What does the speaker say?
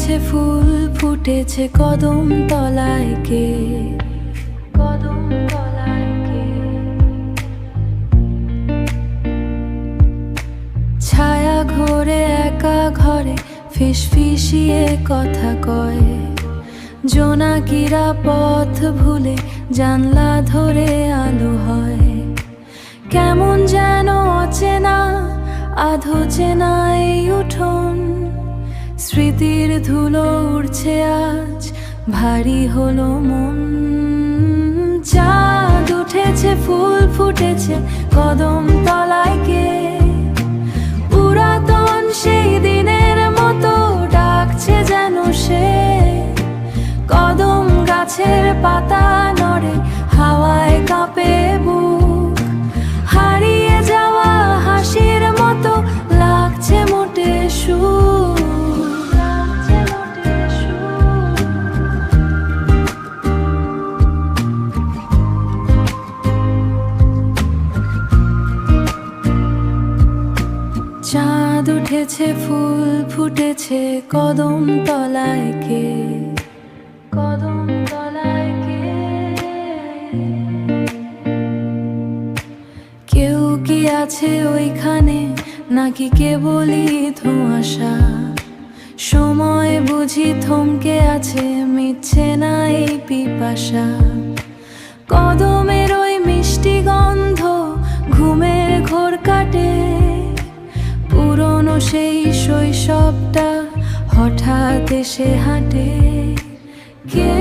উঠেছে ফুল ফুটেছে কদম তলায় কে, কদম তলায় কে। ছায়া ঘোরে একা ঘরে ফিসফিসিয়ে কথা কয়, জোনাকিরা পথ ভুলে জানলা ধরে আলো হয়। কেমন যেন অচেনা আধো চেনা এই উঠোন, স্মৃতির ধুলো উড়ছে আজ ভারী হলো মন। চাঁদ উঠেছে ফুল ফুটেছে কদম তলায় কে, পুরাতন সেই দিনের মতো ডাকছে যেন সে। কদম গাছের পাতা নড়ে হাওয়ায় কাঁপে বুক, হারিয়ে যাওয়া হাসির মতো লাগছে মোটে সুর। চাঁদ উঠেছে ফুল ফুটেছে কদম তলায় কে, কদম তলায় কে। কেউ কি আছে ওইখানে নাকি কেবলই ধোঁয়াশা? সময় বুঝি থমকে আছে মিটছে না এই পিপাসা। কদমের ওই মিষ্টি গন্ধ ঘুমের ঘোর কাটে, পুরনো সেই শৈশবটা হঠাৎ এসে হাঁটে। কে